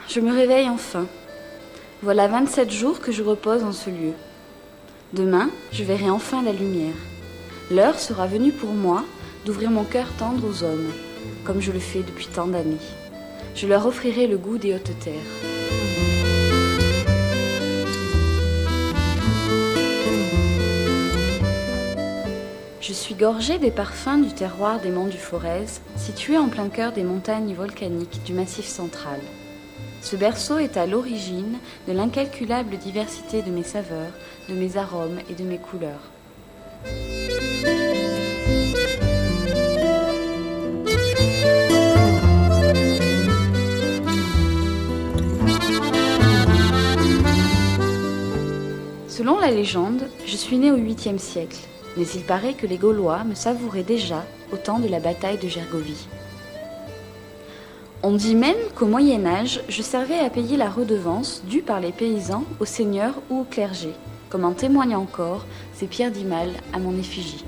je me réveille enfin. Voilà 27 jours que je repose en ce lieu. Demain, je verrai enfin la lumière. L'heure sera venue pour moi d'ouvrir mon cœur tendre aux hommes, comme je le fais depuis tant d'années. Je leur offrirai le goût des hautes terres. Je suis gorgée des parfums du terroir des monts du Forez, situé en plein cœur des montagnes volcaniques du Massif central. Ce berceau est à l'origine de l'incalculable diversité de mes saveurs, de mes arômes et de mes couleurs. Selon la légende, je suis née au 8e siècle, mais il paraît que les Gaulois me savouraient déjà au temps de la bataille de Gergovie. On dit même qu'au Moyen-Âge, je servais à payer la redevance due par les paysans aux seigneurs ou au clergé, comme en témoignent encore ces pierres d'Imal à mon effigie.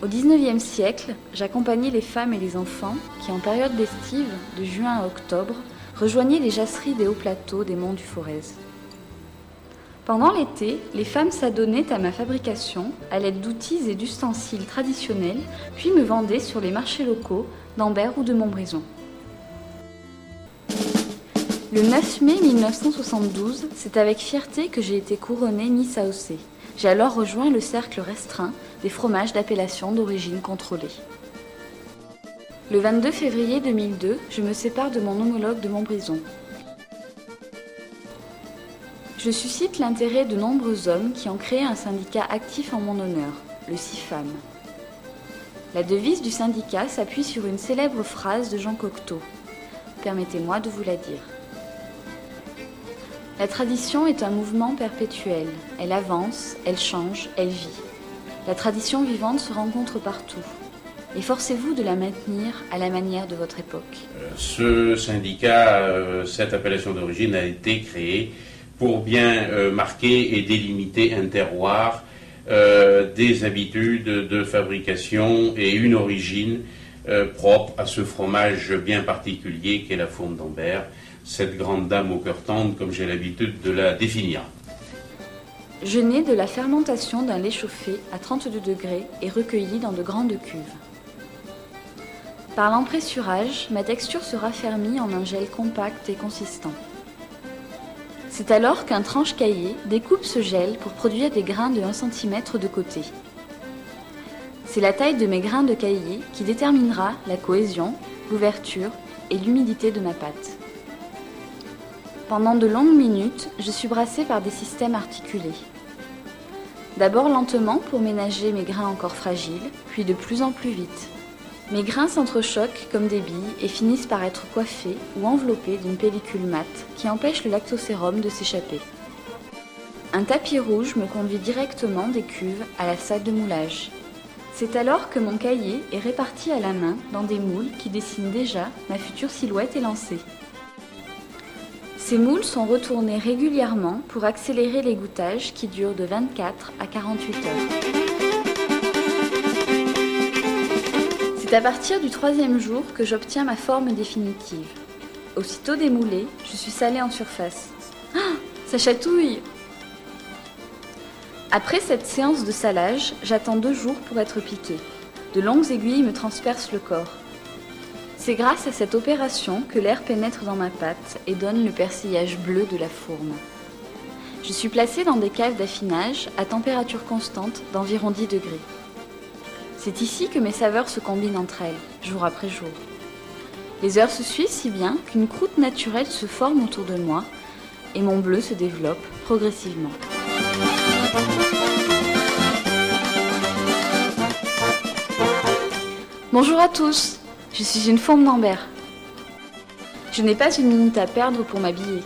Au 19e siècle, j'accompagnais les femmes et les enfants qui, en période d'estive, de juin à octobre, rejoignaient les jasseries des hauts plateaux des monts du Forez. Pendant l'été, les femmes s'adonnaient à ma fabrication à l'aide d'outils et d'ustensiles traditionnels, puis me vendaient sur les marchés locaux d'Ambert ou de Montbrison. Le 9 mai 1972, c'est avec fierté que j'ai été couronnée Miss AOC. J'ai alors rejoint le cercle restreint des fromages d'appellation d'origine contrôlée. Le 22 février 2002, je me sépare de mon homologue de Montbrison. Je suscite l'intérêt de nombreux hommes qui ont créé un syndicat actif en mon honneur, le CIFAM. La devise du syndicat s'appuie sur une célèbre phrase de Jean Cocteau. Permettez-moi de vous la dire. La tradition est un mouvement perpétuel. Elle avance, elle change, elle vit. La tradition vivante se rencontre partout. Efforcez-vous de la maintenir à la manière de votre époque. Ce syndicat, cette appellation d'origine a été créée pour bien marquer et délimiter un terroir, des habitudes de fabrication et une origine propre à ce fromage bien particulier qu'est la fourme d'Ambert, cette grande dame au cœur tendre comme j'ai l'habitude de la définir. Je nais de la fermentation d'un lait chauffé à 32 degrés et recueilli dans de grandes cuves. Par l'empressurage, ma texture se raffermit en un gel compact et consistant. C'est alors qu'un tranche-cahier découpe ce gel pour produire des grains de 1 cm de côté. C'est la taille de mes grains de cahier qui déterminera la cohésion, l'ouverture et l'humidité de ma pâte. Pendant de longues minutes, je suis brassée par des systèmes articulés. D'abord lentement pour ménager mes grains encore fragiles, puis de plus en plus vite. Mes grains s'entrechoquent comme des billes et finissent par être coiffés ou enveloppés d'une pellicule mate qui empêche le lactosérum de s'échapper. Un tapis rouge me conduit directement des cuves à la salle de moulage. C'est alors que mon cahier est réparti à la main dans des moules qui dessinent déjà ma future silhouette élancée. Ces moules sont retournés régulièrement pour accélérer l'égouttage qui dure de 24 à 48 heures. C'est à partir du 3e jour que j'obtiens ma forme définitive. Aussitôt démoulée, je suis salée en surface. Ah, ça chatouille! Après cette séance de salage, j'attends 2 jours pour être piquée. De longues aiguilles me transpercent le corps. C'est grâce à cette opération que l'air pénètre dans ma pâte et donne le persillage bleu de la fourme. Je suis placée dans des caves d'affinage à température constante d'environ 10 degrés. C'est ici que mes saveurs se combinent entre elles, jour après jour. Les heures se suivent si bien qu'une croûte naturelle se forme autour de moi et mon bleu se développe progressivement. Bonjour à tous, je suis une fourme d'Ambert. Je n'ai pas une minute à perdre pour m'habiller.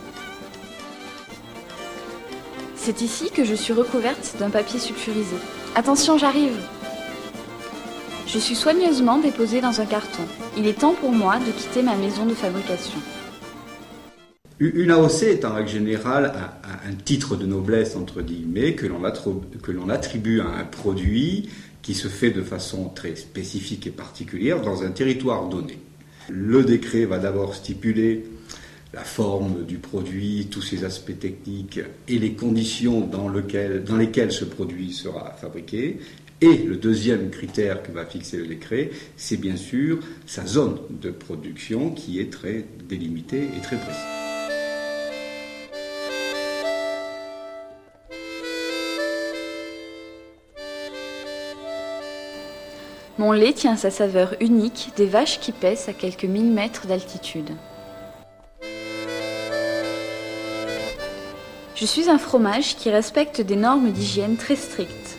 C'est ici que je suis recouverte d'un papier sulfurisé. Attention, j'arrive! Je suis soigneusement déposée dans un carton. Il est temps pour moi de quitter ma maison de fabrication. Une AOC est en règle générale un titre de noblesse, entre guillemets, que l'on attribue à un produit qui se fait de façon très spécifique et particulière dans un territoire donné. Le décret va d'abord stipuler la forme du produit, tous ses aspects techniques et les conditions dans lesquelles ce produit sera fabriqué. Et le deuxième critère que va fixer le décret, c'est bien sûr sa zone de production qui est très délimitée et très précise. Mon lait tient sa saveur unique des vaches qui paissent à quelques 1000 mètres d'altitude. Je suis un fromage qui respecte des normes d'hygiène très strictes.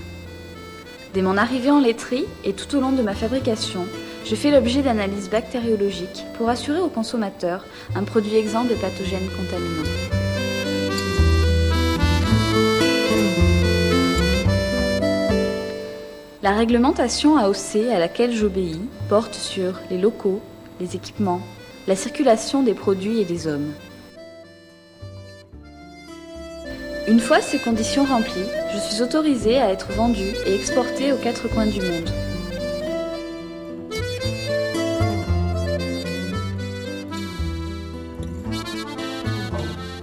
Dès mon arrivée en laiterie et tout au long de ma fabrication, je fais l'objet d'analyses bactériologiques pour assurer au consommateur un produit exempt de pathogènes contaminants. La réglementation AOC à laquelle j'obéis porte sur les locaux, les équipements, la circulation des produits et des hommes. Une fois ces conditions remplies, je suis autorisée à être vendue et exportée aux 4 coins du monde.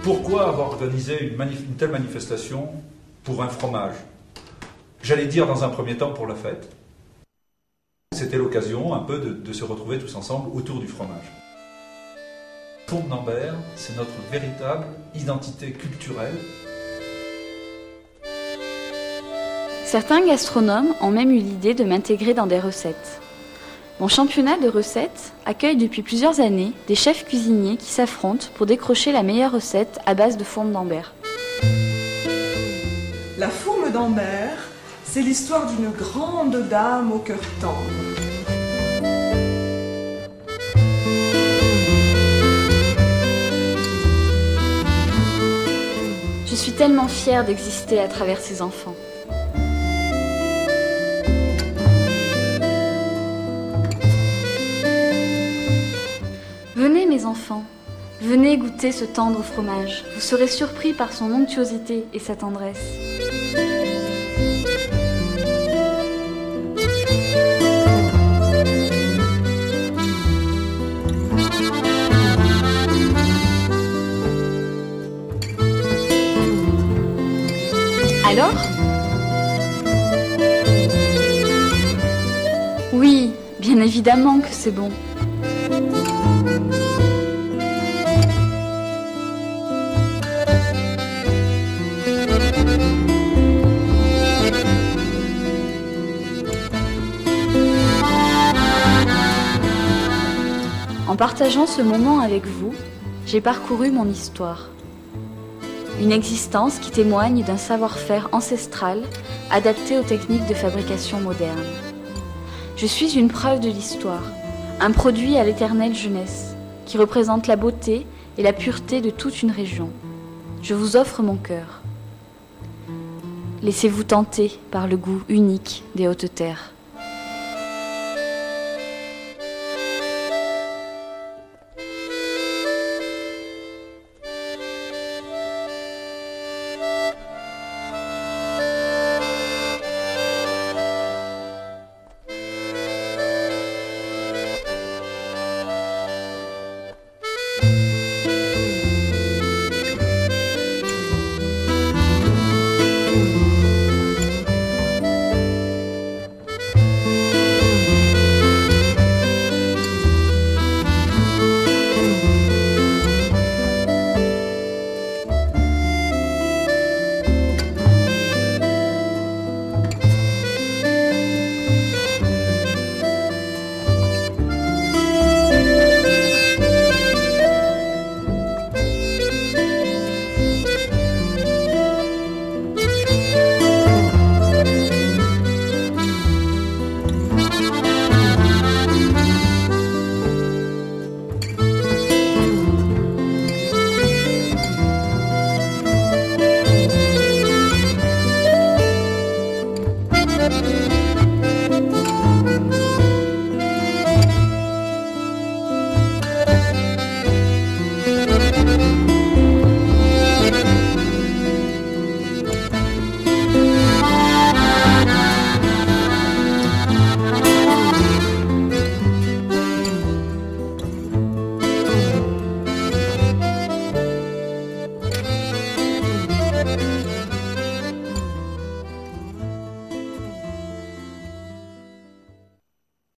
Pourquoi avoir organisé une telle manifestation pour un fromage ? J'allais dire dans un premier temps pour la fête. C'était l'occasion un peu de se retrouver tous ensemble autour du fromage. Fond d'Ambert, c'est notre véritable identité culturelle. Certains gastronomes ont même eu l'idée de m'intégrer dans des recettes. Mon championnat de recettes accueille depuis plusieurs années des chefs cuisiniers qui s'affrontent pour décrocher la meilleure recette à base de fourme d'Ambert. La fourme d'Ambert, c'est l'histoire d'une grande dame au cœur tendre. Je suis tellement fière d'exister à travers ces enfants. Venez mes enfants, venez goûter ce tendre fromage. Vous serez surpris par son onctuosité et sa tendresse. Alors ? Oui, bien évidemment que c'est bon. En partageant ce moment avec vous, j'ai parcouru mon histoire. Une existence qui témoigne d'un savoir-faire ancestral adapté aux techniques de fabrication modernes. Je suis une preuve de l'histoire, un produit à l'éternelle jeunesse, qui représente la beauté et la pureté de toute une région. Je vous offre mon cœur. Laissez-vous tenter par le goût unique des Hautes-Terres.